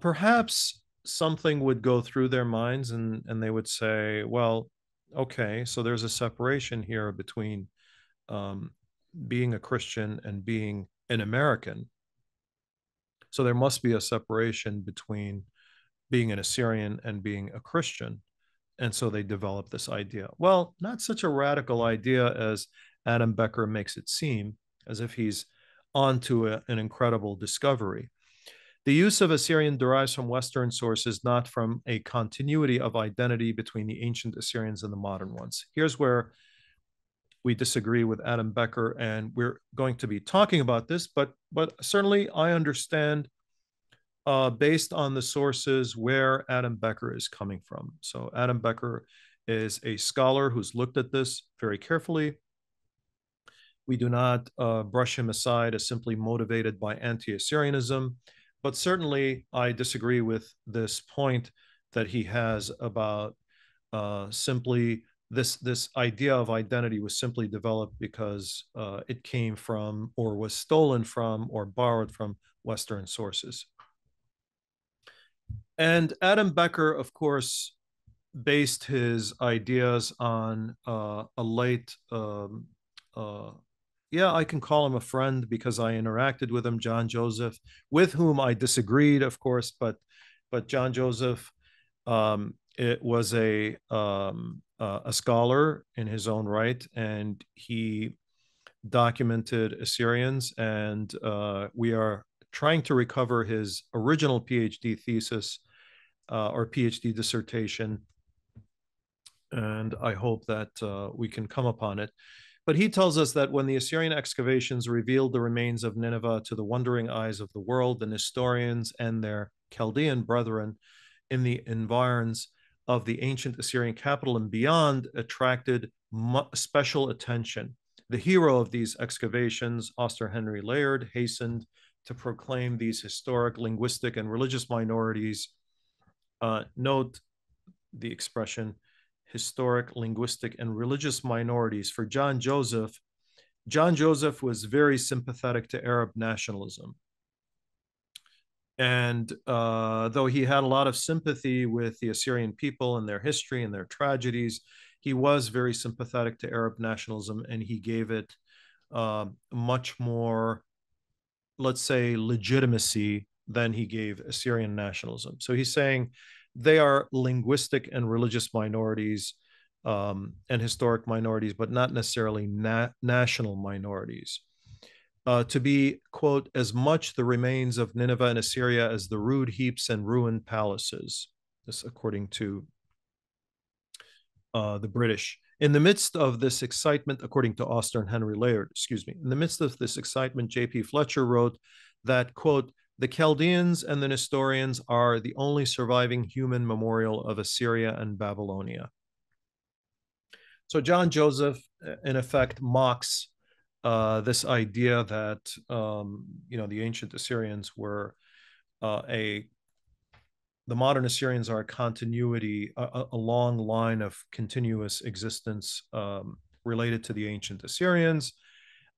Perhaps something would go through their minds, and they would say, well, okay, so there's a separation here between um, being a Christian and being an American. So there must be a separation between being an Assyrian and being a Christian. And so they developed this idea. Well, not such a radical idea as Adam Becker makes it seem, as if he's onto an incredible discovery. The use of Assyrian derives from Western sources, not from a continuity of identity between the ancient Assyrians and the modern ones. Here's where we disagree with Adam Becker, and we're going to be talking about this, but certainly I understand based on the sources where Adam Becker is coming from. So Adam Becker is a scholar who's looked at this very carefully. We do not brush him aside as simply motivated by anti-Assyrianism, but certainly I disagree with this point that he has about simply this idea of identity was simply developed because it came from or was stolen from or borrowed from Western sources. And Adam Becker, of course, based his ideas on a late, yeah, I can call him a friend because I interacted with him, John Joseph, with whom I disagreed, of course, but John Joseph, it was a scholar in his own right, and he documented Assyrians, and we are trying to recover his original PhD thesis or PhD dissertation, and I hope that we can come upon it. But he tells us that when the Assyrian excavations revealed the remains of Nineveh to the wondering eyes of the world, the Nestorians and their Chaldean brethren in the environs of the ancient Assyrian capital and beyond attracted special attention. The hero of these excavations, Oster Henry Layard, hastened to proclaim these historic, linguistic, and religious minorities. Note the expression historic, linguistic, and religious minorities. For John Joseph, John Joseph was very sympathetic to Arab nationalism. And though he had a lot of sympathy with the Assyrian people and their history and their tragedies, he was very sympathetic to Arab nationalism, and he gave it much more, let's say, legitimacy than he gave Assyrian nationalism. So he's saying they are linguistic and religious minorities and historic minorities, but not necessarily national minorities. To be, quote, as much the remains of Nineveh and Assyria as the rude heaps and ruined palaces. This according to the British. In the midst of this excitement, according to Auster and Henry Layard, excuse me, in the midst of this excitement, J.P. Fletcher wrote that, quote, the Chaldeans and the Nestorians are the only surviving human memorial of Assyria and Babylonia. So John Joseph, in effect, mocks this idea that the ancient Assyrians were the modern Assyrians are a continuity, a long line of continuous existence related to the ancient Assyrians.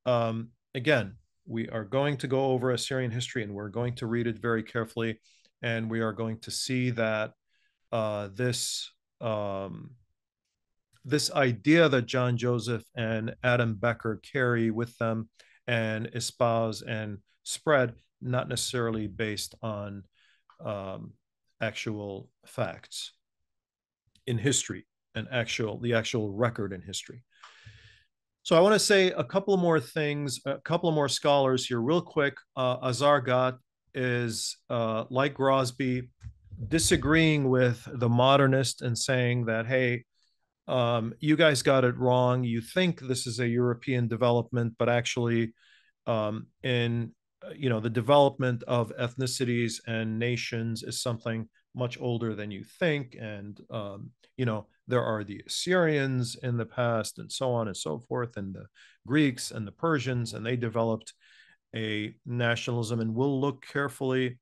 Again, we are going to go over Assyrian history, and we're going to read it very carefully, and we are going to see that this idea that John Joseph and Adam Becker carry with them and espouse and spread, not necessarily based on actual facts in history and the actual record in history. So I want to say a couple of more things, a couple of more scholars here, real quick. Azargat is like Grosby, disagreeing with the modernist and saying that, hey, you guys got it wrong. You think this is a European development, but actually, in the development of ethnicities and nations is something much older than you think, and there are the Assyrians in the past, and so on and so forth, and the Greeks and the Persians, and they developed a nationalism. And we'll look carefully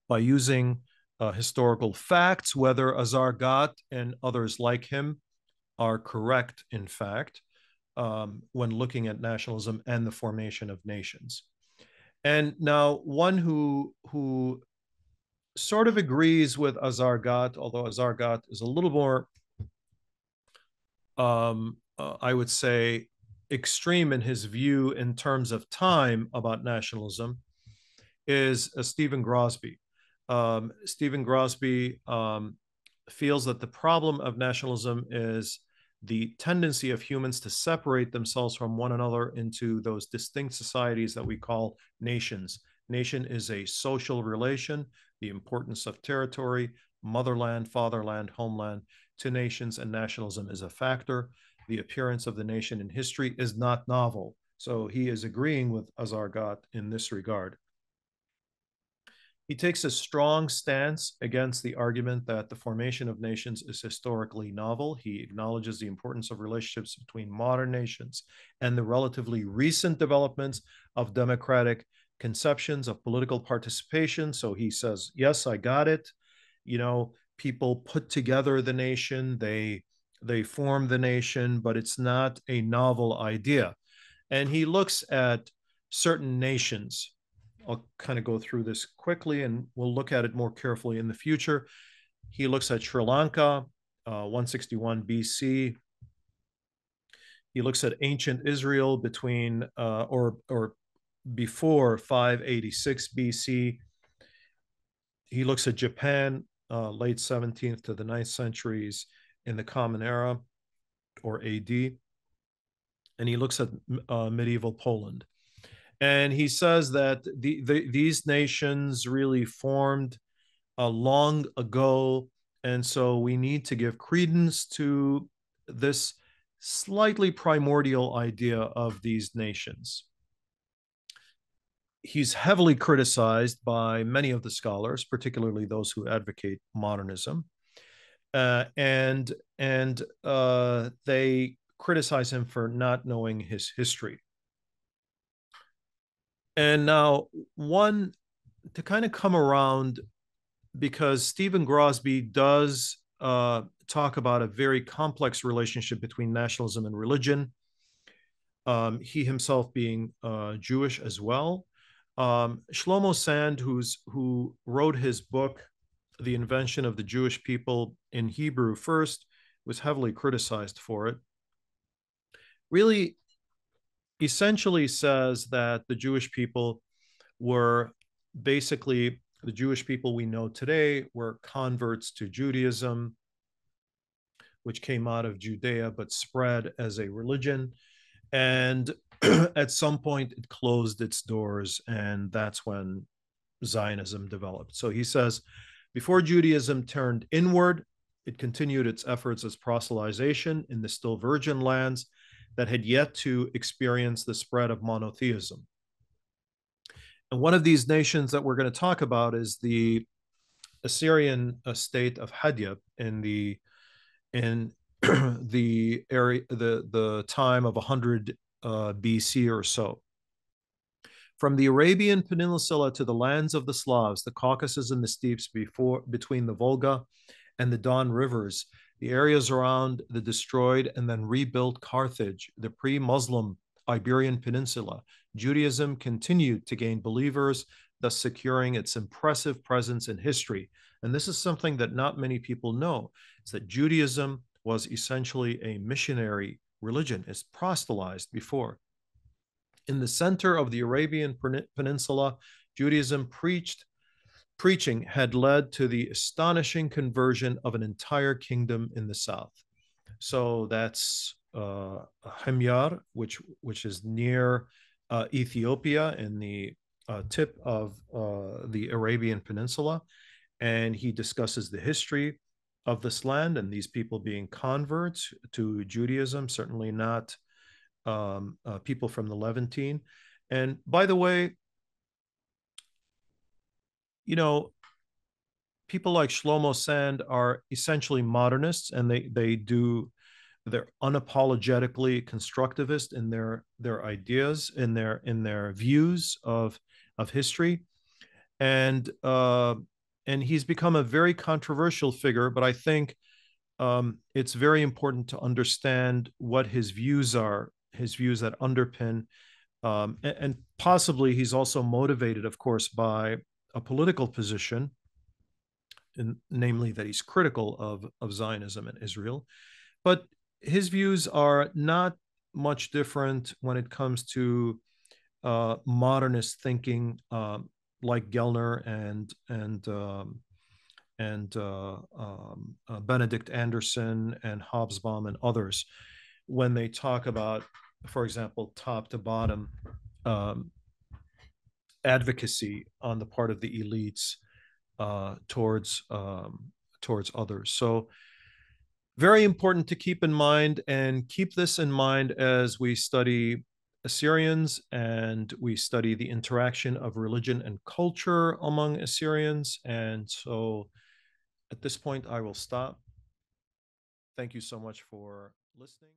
by using historical facts whether Azargat and others like him are correct, in fact, when looking at nationalism and the formation of nations. And now, one who sort of agrees with Azargat, although Azargat is a little more, I would say, extreme in his view in terms of time about nationalism, is Stephen Grosby. Stephen Grosby feels that the problem of nationalism is the tendency of humans to separate themselves from one another into those distinct societies that we call nations. Nation is a social relation, the importance of territory, motherland, fatherland, homeland to nations, and nationalism is a factor. The appearance of the nation in history is not novel. So he is agreeing with Azargat in this regard. He takes a strong stance against the argument that the formation of nations is historically novel. He acknowledges the importance of relationships between modern nations and the relatively recent developments of democratic conceptions of political participation. So he says, yes, I got it. People put together the nation, they form the nation, but it's not a novel idea. And he looks at certain nations. I'll kind of go through this quickly and we'll look at it more carefully in the future. He looks at Sri Lanka, 161 BC. He looks at ancient Israel between or before 586 BC. He looks at Japan, late 17th to the 9th centuries in the Common Era or AD. And he looks at medieval Poland. And he says that these nations really formed long ago. And so we need to give credence to this slightly primordial idea of these nations. He's heavily criticized by many of the scholars, particularly those who advocate modernism. And they criticize him for not knowing his history. And now, one to kind of come around, because Stephen Grosby does talk about a very complex relationship between nationalism and religion. He himself being Jewish as well. Shlomo Sand, who wrote his book, The Invention of the Jewish People in Hebrew first, was heavily criticized for it. Really, essentially says that the Jewish people were basically the Jewish people we know today were converts to Judaism, which came out of Judea but spread as a religion. And at some point, it closed its doors, and that's when Zionism developed. So he says, before Judaism turned inward, it continued its efforts as proselytization in the still virgin lands that had yet to experience the spread of monotheism. And one of these nations that we're going to talk about is the Assyrian state of Hadyab in the area, the time of 100 BC or so. From the Arabian Peninsula to the lands of the Slavs, the Caucasus and the steppes between the Volga and the Don rivers, the areas around the destroyed and then rebuilt Carthage, the pre-Muslim Iberian Peninsula, Judaism continued to gain believers, thus securing its impressive presence in history. And this is something that not many people know. It's that Judaism was essentially a missionary religion. It's proselytized before. In the center of the Arabian Peninsula, Judaism preaching had led to the astonishing conversion of an entire kingdom in the south. So that's Himyar, which is near Ethiopia in the tip of the Arabian Peninsula, and he discusses the history of this land and these people being converts to Judaism, certainly not people from the Levantine. And by the way, you know, people like Shlomo Sand are essentially modernists, and they're unapologetically constructivist in their ideas, in their views of history, and and he's become a very controversial figure. But I think it's very important to understand what his views are, his views that underpin, and possibly he's also motivated, of course, by a political position, namely that he's critical of Zionism and Israel. But his views are not much different when it comes to modernist thinking, like Gellner and Benedict Anderson and Hobsbawm and others, when they talk about, for example, top to bottom um, advocacy on the part of the elites towards others. So very important to keep in mind, and keep this in mind as we study Assyrians and we study the interaction of religion and culture among Assyrians. And so at this point, I will stop. Thank you so much for listening.